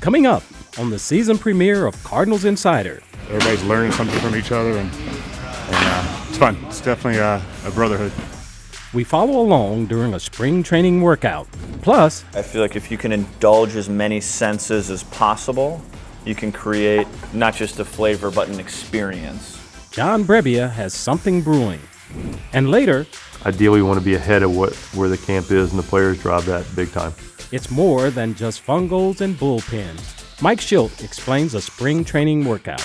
Coming up on the season premiere of Cardinals Insider. Everybody's learning something from each other, and it's fun. It's definitely a brotherhood. We follow along during a spring training workout. Plus, I feel like if you can indulge as many senses as possible, you can create not just a flavor, but an experience. John Brebbia has something brewing. And later, ideally, we want to be ahead of where the camp is, and the players drive that big time. It's more than just fungos and bullpens. Mike SHILDT explains a spring training workout.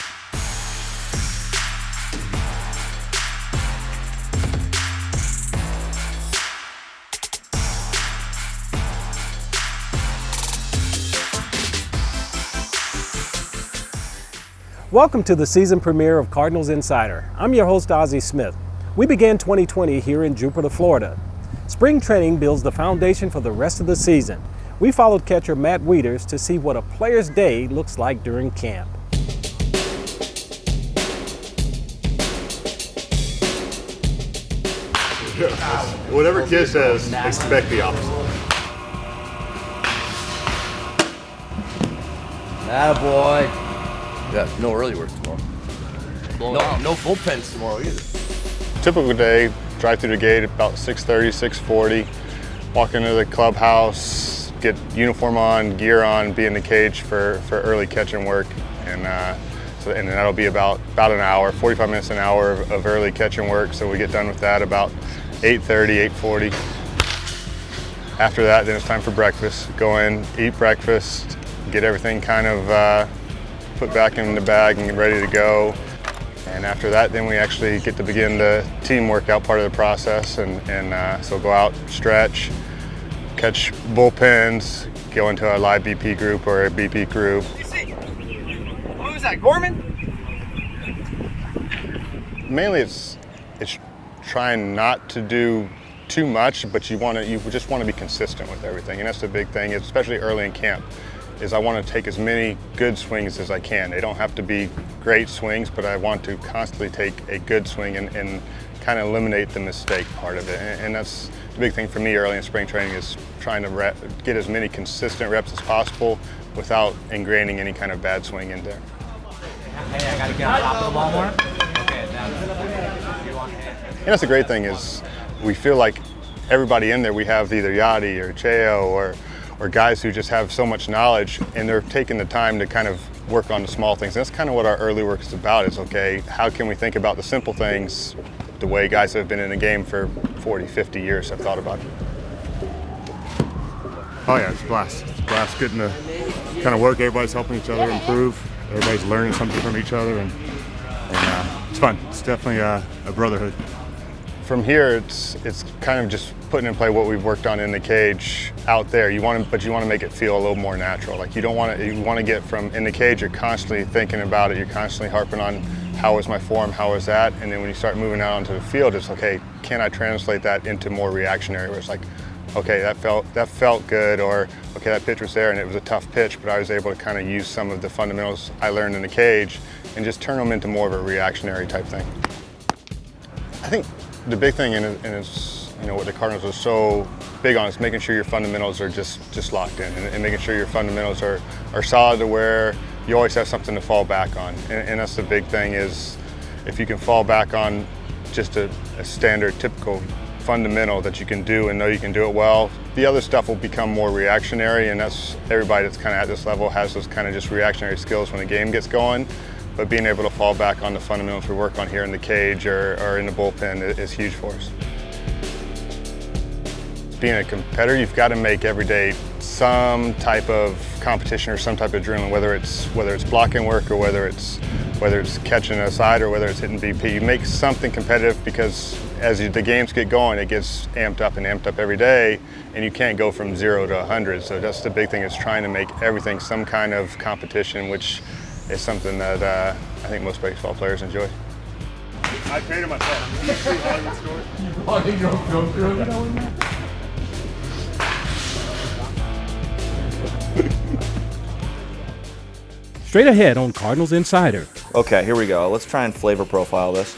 Welcome to the season premiere of Cardinals Insider. I'm your host, OZZIE Smith. We began 2020 here in Jupiter, Florida. Spring training builds the foundation for the rest of the season. We followed catcher Matt Wieters to see what a player's day looks like during camp. Whatever kid says, expect the opposite. Attaboy. Yeah, no early work tomorrow. No bullpens tomorrow either. Typical day, drive through the gate about 6:30, 6:40, walk into the clubhouse, get uniform on, gear on, be in the cage for early catching work, and then that'll be about an hour, 45 minutes an hour of early catching work. So we get done with that about 8:30, 8:40. After that, then it's time for breakfast. Go in, eat breakfast, get everything kind of put back in the bag and get ready to go. And after that, then we actually get to begin the team workout part of the process. So go out, stretch, catch bullpens, go into a live BP group or a BP group. Who was that, Gorman? Mainly it's trying not to do too much, but you just want to be consistent with everything. And that's the big thing, especially early in camp, is I want to take as many good swings as I can. They don't have to be great swings, but I want to constantly take a good swing and kind of eliminate the mistake part of it. And that's the big thing for me early in spring training, is trying to get as many consistent reps as possible without ingraining any kind of bad swing in there. Hey, I got to get on top of the ball more. Okay, now. And that's the great thing, is we feel like everybody in there, we have either Yachty or Cheo or guys who just have so much knowledge, and they're taking the time to kind of work on the small things. And that's kind of what our early work is about, is okay, how can we think about the simple things the way guys that have been in the game for 40, 50 years have thought about it. Oh yeah, it's a blast. It's a blast getting to kind of work. Everybody's helping each other improve. Everybody's learning something from each other, and it's fun. It's definitely a brotherhood. From here, it's kind of just putting in play what we've worked on in the cage out there. But you want to make it feel a little more natural. Like you want to get from in the cage, you're constantly thinking about it. You're constantly harping on how was my form, how was that, and then when you start moving out onto the field, it's okay. Can I translate that into more reactionary? Where it's like, okay, that felt good, or okay, that pitch was there and it was a tough pitch, but I was able to kind of use some of the fundamentals I learned in the cage and just turn them into more of a reactionary type thing. I think the big thing, and it's what the Cardinals are so big on, is making sure your fundamentals are just locked in, and making sure your fundamentals are solid to where you always have something to fall back on. And that's the big thing, is if you can fall back on just a standard, typical fundamental that you can do and know you can do it well, the other stuff will become more reactionary, and that's everybody that's kind of at this level has those kind of just reactionary skills when the game gets going. But being able to fall back on the fundamentals we work on here in the cage or in the bullpen is huge for us. Being a competitor, you've got to make every day some type of competition or some type of adrenaline, whether it's blocking work or whether it's catching a side or whether it's hitting BP. You make something competitive, because as the games get going, it gets amped up every day, and you can't go from 0 to 100. So that's the big thing, is trying to make everything some kind of competition, which is something that I think most baseball players enjoy. I painted myself. Straight ahead on Cardinals Insider, Okay, here we go. Let's try and flavor profile this.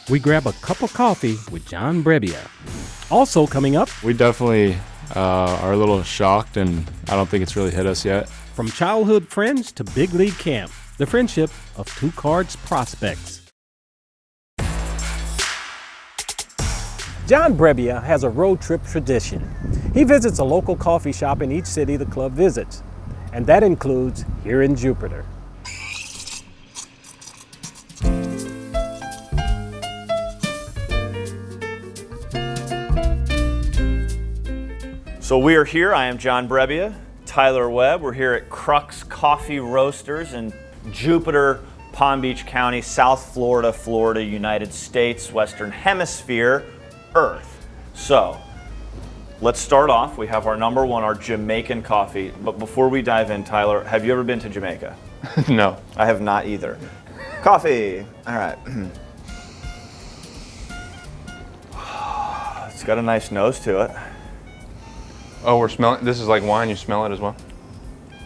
we grab a cup of coffee with John Brebbia. Also coming up, We definitely are a little shocked, and I don't think it's really hit us yet. From childhood friends to big league camp, the friendship of two Cards prospects. John Brebbia has a road trip tradition. He visits a local coffee shop in each city the club visits, and that includes here in Jupiter. So we are here. I am John Brebbia, Tyler Webb. We're here at Crux Coffee Roasters in Jupiter, Palm Beach County, South Florida, Florida, United States, Western Hemisphere, Earth. So let's start off. We have our number one, our Jamaican coffee. But before we dive in, Tyler, have you ever been to Jamaica? No. I have not either. Coffee. All right. It's got a nice nose to it. Oh, we're smelling. This is like wine. You smell it as well.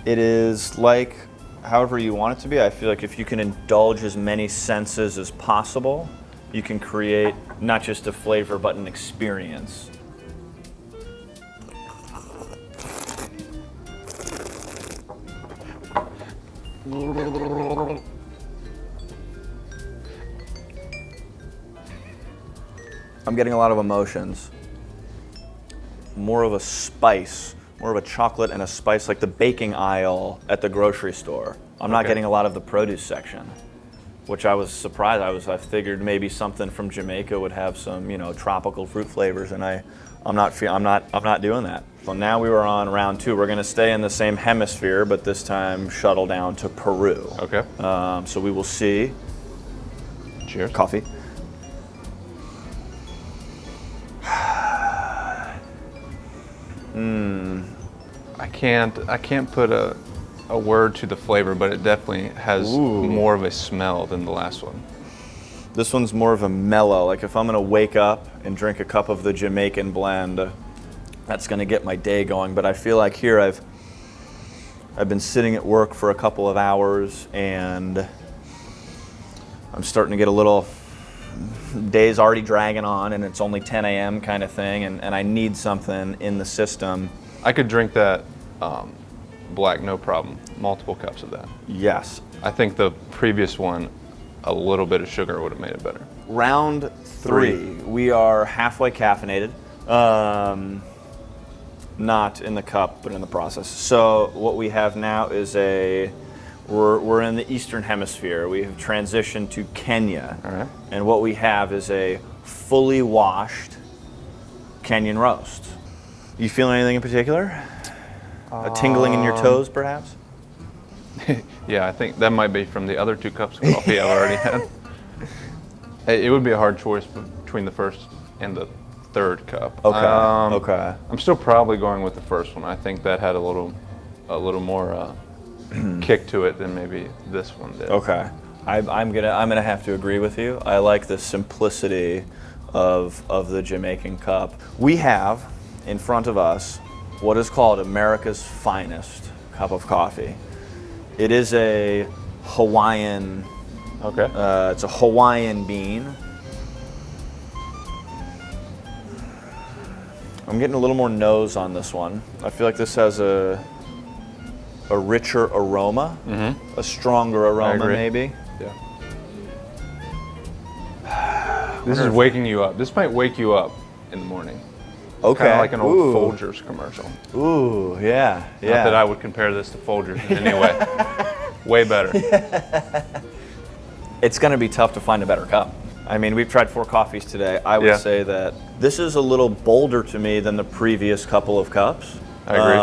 It is like however you want it to be. I feel like if you can indulge as many senses as possible, you can create not just a flavor but an experience. I'm getting a lot of emotions. More of a spice, more of a chocolate and a spice, like the baking aisle at the grocery store. I'm not getting a lot of the produce section, which I was surprised. I figured maybe something from Jamaica would have some, tropical fruit flavors, and I'm not doing that. So now we were on round two. We're going to stay in the same hemisphere, but this time shuttle down to Peru. Okay. So we will see. Cheers. Coffee. I can't put a word to the flavor, but it definitely has more of a smell than the last one. This one's more of a mellow. Like if I'm gonna wake up and drink a cup of the Jamaican blend, that's gonna get my day going. But I feel like here I've been sitting at work for a couple of hours and I'm starting to get a little, day's already dragging on and it's only 10 a.m. kind of thing, and I need something in the system. I could drink that black, no problem. Multiple cups of that. Yes. I think the previous one, a little bit of sugar would have made it better. Round three. We are halfway caffeinated. Not in the cup, but in the process. So what we have now is we're in the Eastern Hemisphere. We have transitioned to Kenya. All right. And what we have is a fully washed Kenyan roast. You feeling anything in particular? A tingling in your toes, perhaps? Yeah, I think that might be from the other 2 cups of coffee I've already had. It would be a hard choice between the first and the third cup. Okay. Okay. I'm still probably going with the first one. I think that had a little more kick to it than maybe this one did. Okay. I'm gonna have to agree with you. I like the simplicity of the Jamaican cup. We have in front of us what is called America's finest cup of coffee. It is a Hawaiian. Okay. It's a Hawaiian bean. I'm getting a little more nose on this one. I feel like this has a richer aroma, a stronger aroma maybe. Yeah. This is waking you up. This might wake you up in the morning. Okay. Kind of like an old Folgers commercial. Ooh, yeah, yeah. Not that I would compare this to Folgers in any way. Way better. It's going to be tough to find a better cup. I mean, we've tried 4 coffees today. I would say that this is a little bolder to me than the previous couple of cups. I agree.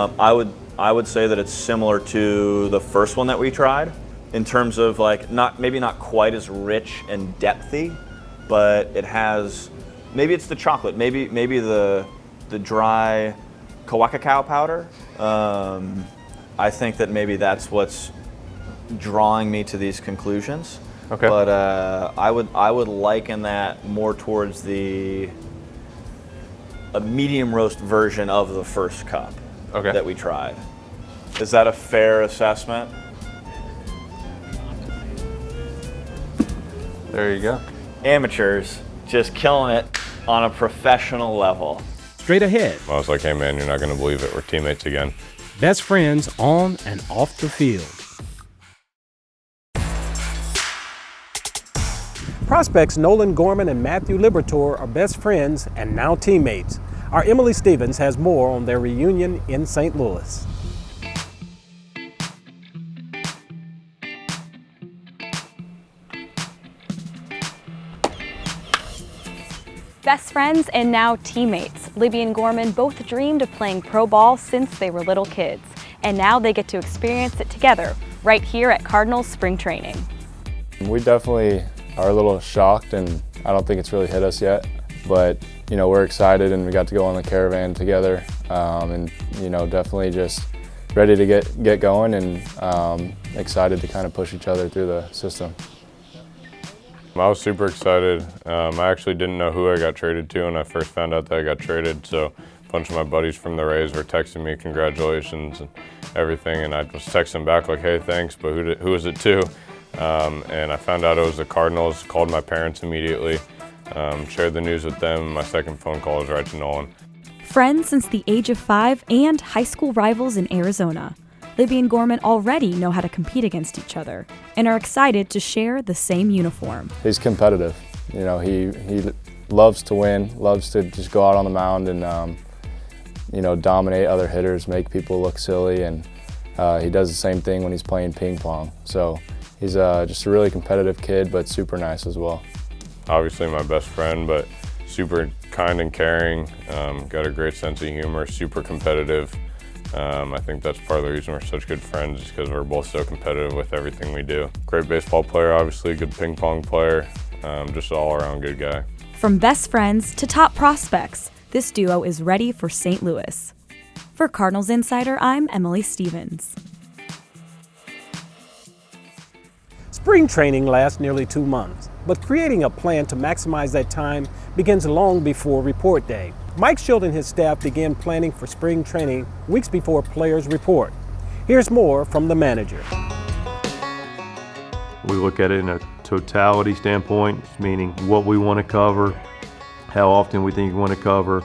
I would say that it's similar to the first one that we tried in terms of like maybe not quite as rich and depthy, but it has, maybe it's the chocolate, maybe the dry cacao powder. I think that maybe that's what's drawing me to these conclusions. Okay. But I would liken that more towards a medium roast version of the first cup that we tried. Is that a fair assessment? There you go. Amateurs just killing it on a professional level. Straight ahead. I was like, hey man, you're not going to believe it. We're teammates again. best friends on and off the field. Prospects Nolan Gorman and Matthew Liberatore are best friends and now teammates. Our Emily Stevens has more on their reunion in St. Louis. Best friends and now teammates. Libby and Gorman both dreamed of playing pro ball since they were little kids, and now they get to experience it together right here at Cardinals spring training. We definitely are a little shocked, and I don't think it's really hit us yet, but we're excited, and we got to go on the caravan together, and definitely just ready to get going, and excited to kind of push each other through the system. I was super excited. I actually didn't know who I got traded to when I first found out that I got traded, so a bunch of my buddies from the Rays were texting me congratulations and everything, and I was texting back like, hey, thanks, but who is it to? And I found out it was the Cardinals, called my parents immediately, shared the news with them. My second phone call was right to Nolan. Friends since the age of 5 and high school rivals in Arizona. Libby and Gorman already know how to compete against each other and are excited to share the same uniform. He's competitive. He loves to win, loves to just go out on the mound and dominate other hitters, make people look silly, and he does the same thing when he's playing ping pong. So he's just a really competitive kid, but super nice as well. Obviously my best friend, but super kind and caring, got a great sense of humor, super competitive. I think that's part of the reason we're such good friends, is because we're both so competitive with everything we do. Great baseball player, obviously, good ping pong player, just an all-around good guy. From best friends to top prospects, this duo is ready for St. Louis. For Cardinals Insider, I'm Emily Stevens. Spring training lasts nearly 2 months, but creating a plan to maximize that time begins long before report day. Mike SHILDT and his staff began planning for spring training weeks before players report. Here's more from the manager. We look at it in a totality standpoint, meaning what we want to cover, how often we think we want to cover,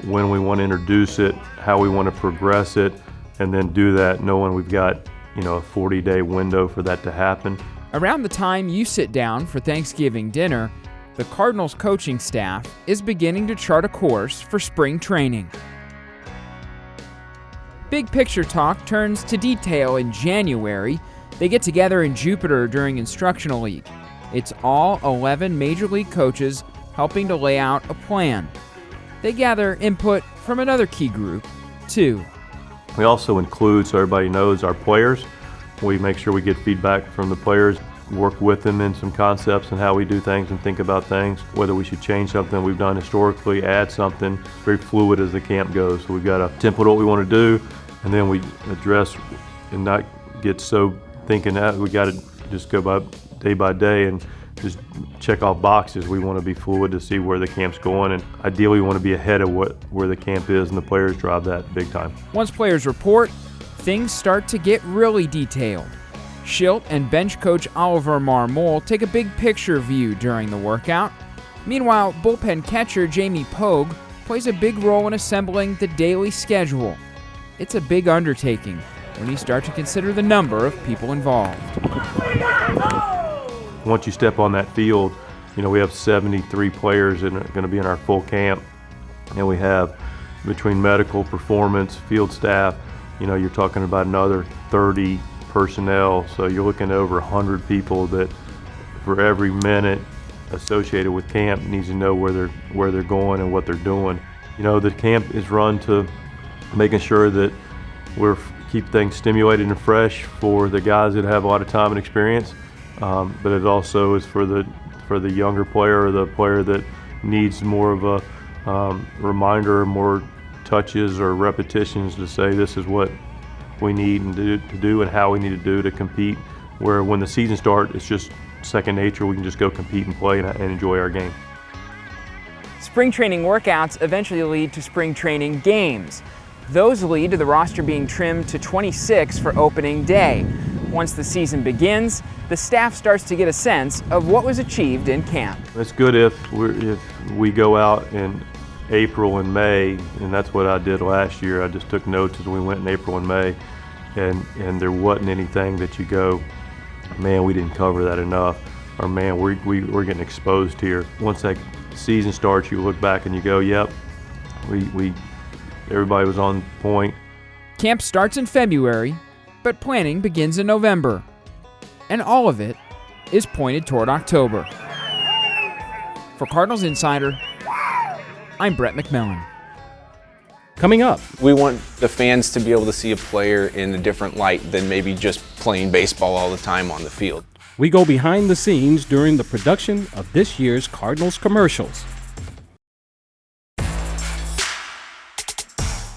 when we want to introduce it, how we want to progress it, and then do that knowing we've got a 40-day window for that to happen. Around the time you sit down for Thanksgiving dinner, the Cardinals coaching staff is beginning to chart a course for spring training. Big picture talk turns to detail in January. They get together in Jupiter during Instructional League. It's all 11 Major League coaches helping to lay out a plan. They gather input from another key group, too. We also include, so everybody knows, our players. We make sure we get feedback from the players, work with them in some concepts and how we do things and think about things, whether we should change something we've done historically, add something. Very fluid as the camp goes. So we've got a template of what we want to do, and then we address and not get so thinking that we got to just go by day and just check off boxes. We want to be fluid to see where the camp's going, and ideally we want to be ahead of where the camp is, and the players drive that big time. Once players report, things start to get really detailed. SHILDT and bench coach Oliver Marmol take a big picture view during the workout. Meanwhile, bullpen catcher Jamie Pogue plays a big role in assembling the daily schedule. It's a big undertaking when you start to consider the number of people involved. Once you step on that field, we have 73 players that are going to be in our full camp, and we have, between medical, performance, field staff, you're talking about another 30 personnel, so you're looking at over 100 people that for every minute associated with camp needs to know where they're going and what they're doing. The camp is run to making sure that we're keep things stimulated and fresh for the guys that have a lot of time and experience, but it also is for the younger player, or the player that needs more of a reminder, more touches or repetitions to say this is what we need to do and how we need to do to compete, where when the season starts, it's just second nature. We can just go compete and play and enjoy our game. Spring training workouts eventually lead to spring training games. Those lead to the roster being trimmed to 26 for opening day. Once the season begins, the staff starts to get a sense of what was achieved in camp. It's good if we go out and April and May, and that's what I did last year. I just took notes as we went in April and May, and there wasn't anything that you go, man, we didn't cover that enough, or man, we're getting exposed here. Once that season starts, you look back and you go, yep, everybody was on point. Camp starts in February, but planning begins in November. And all of it is pointed toward October. For Cardinals Insider, I'm Brett McMillan. Coming up, we want the fans to be able to see a player in a different light than maybe just playing baseball all the time on the field. we go behind the scenes during the production of this year's Cardinals commercials.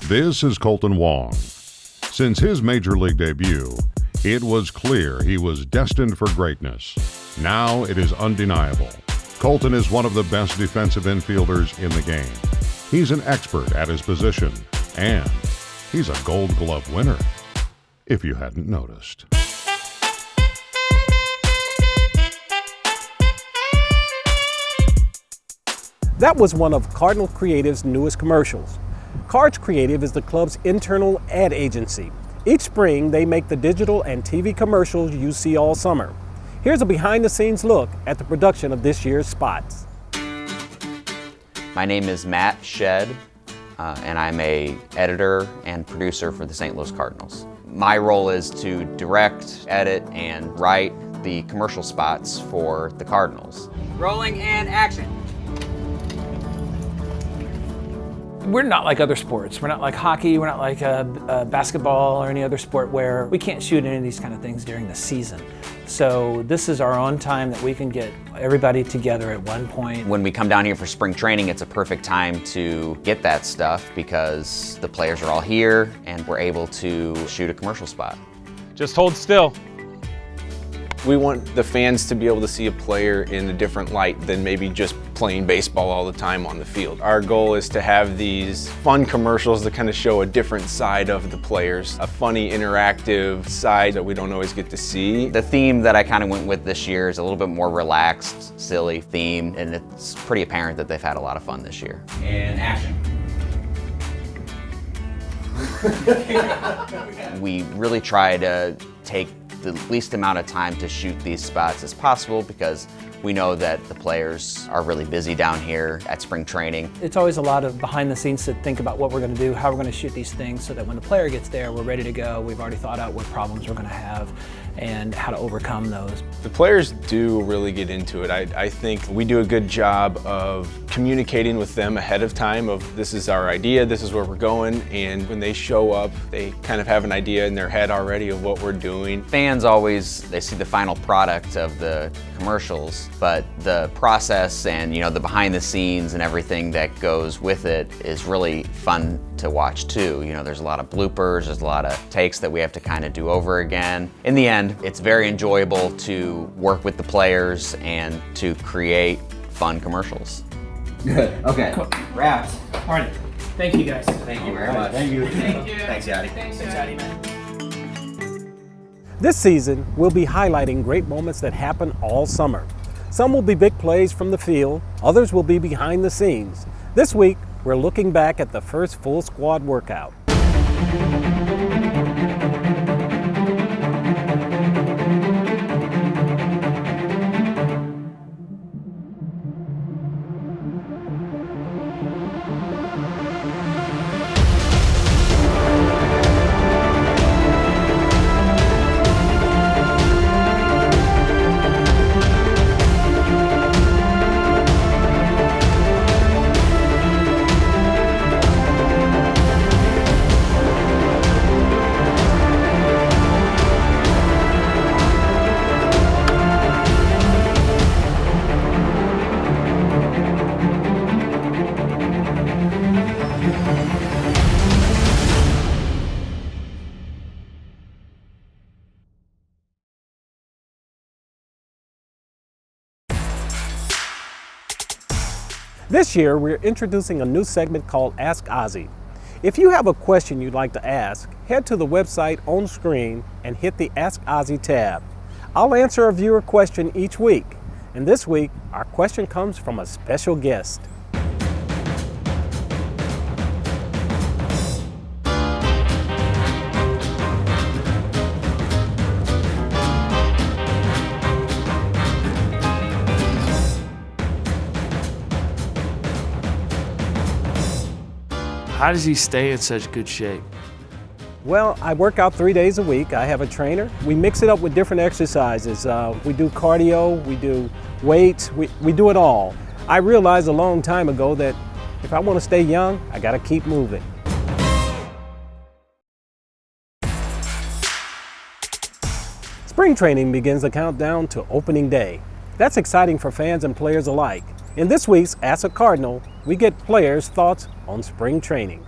This is Colton Wong. Since his major league debut, it was clear he was destined for greatness. Now it is undeniable. Colton is one of the best defensive infielders in the game. He's an expert at his position, and he's a Gold Glove winner, if you hadn't noticed. That was one of Cardinal Creative's newest commercials. Cards Creative is the club's internal ad agency. Each spring, they make the digital and TV commercials you see all summer. Here's a behind-the-scenes look at the production of this year's spots. My name is Matt SHEAD, and I'm an editor and producer for the St. Louis Cardinals. My role is to direct, edit, and write the commercial spots for the Cardinals. Rolling and action. We're not like other sports. We're not like hockey, we're not like basketball or any other sport where we can't shoot any of these kind of things during the season. So this is our own time that we can get everybody together at one point. When we come down here for spring training, it's a perfect time to get that stuff because the players are all here and we're able to shoot a commercial spot. Just hold still. We want the fans to be able to see a player in a different light than maybe just playing baseball all the time on the field. Our goal is to have these fun commercials that kind of show a different side of the players, a funny, interactive side that we don't always get to see. The theme that I kind of went with this year is a little bit more relaxed, silly theme, and it's pretty apparent that they've had a lot of fun this year. And action. We really try to take the least amount of time to shoot these spots as possible because we know that the players are really busy down here at spring training. It's always a lot of behind the scenes to think about what we're going to do, how we're going to shoot these things so that when the player gets there, we're ready to go. We've already thought out what problems we're going to have and how to overcome those. The players do really get into it. I think we do a good job of communicating with them ahead of time of this is our idea, this is where we're going, and when they show up, they kind of have an idea in their head already of what we're doing. Fans always, they see the final product of the commercials, but the process and the behind the scenes and everything that goes with it is really fun to watch too. There's a lot of bloopers, there's a lot of takes that we have to kind of do over again. In the end, it's very enjoyable to work with the players and to create fun commercials. Good. Okay. Cool. Wrapped. All right. Thank you, guys. Thank you very much. Thank you. Thanks, Yadi. Thanks, Yadi, man. This season, we'll be highlighting great moments that happen all summer. Some will be big plays from the field, others will be behind the scenes. This week, we're looking back at the first full squad workout. This year, we're introducing a new segment called Ask OZZIE. If you have a question you'd like to ask, head to the website on screen and hit the Ask OZZIE tab. I'll answer a viewer question each week, and this week, our question comes from a special guest. How does he stay in such good shape? Well, I work out 3 days a week. I have a trainer. We mix it up with different exercises. We do cardio, we do weights, we do it all. I realized a long time ago that if I want to stay young, I got to keep moving. Spring training begins the countdown to opening day. That's exciting for fans and players alike. In this week's Ask a Cardinal, we get players' thoughts on spring training.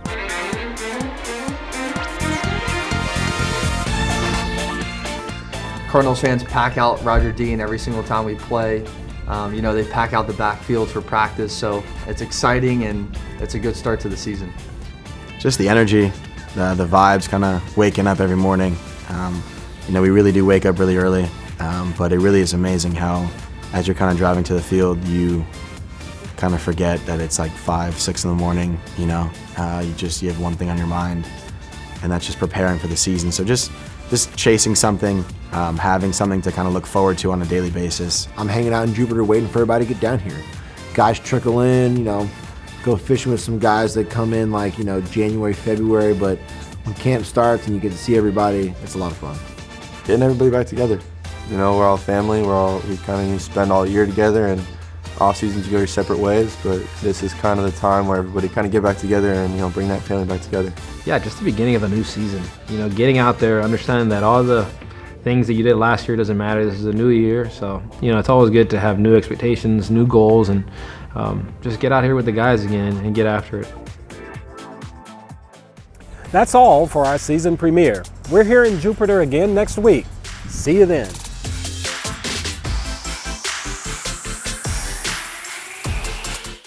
Cardinals fans pack out Roger Dean every single time we play. You know, they pack out the backfield for practice, so it's exciting and it's a good start to the season. Just the energy, the vibes, kind of waking up every morning. You know, we really do wake up really early, but it really is amazing how, as you're kind of driving to the field, you kind of forget that it's like 5, 6 in the morning. You know, you have one thing on your mind, and that's just preparing for the season. So just chasing something, having something to kind of look forward to on a daily basis. I'm hanging out in Jupiter waiting for everybody to get down here. Guys trickle in, you know, go fishing with some guys that come in like, you know, January, February, but when camp starts and you get to see everybody, it's a lot of fun. Getting everybody back together. You know, we're all family, we kind of spend all year together, and off seasons you go your separate ways, but this is kind of the time where everybody kind of get back together and, you know, bring that family back together. Yeah, just the beginning of a new season. You know, getting out there, understanding that all the things that you did last year doesn't matter. This is a new year, so, you know, it's always good to have new expectations, new goals, and just get out here with the guys again and get after it. That's all for our season premiere. We're here in Jupiter again next week. See you then.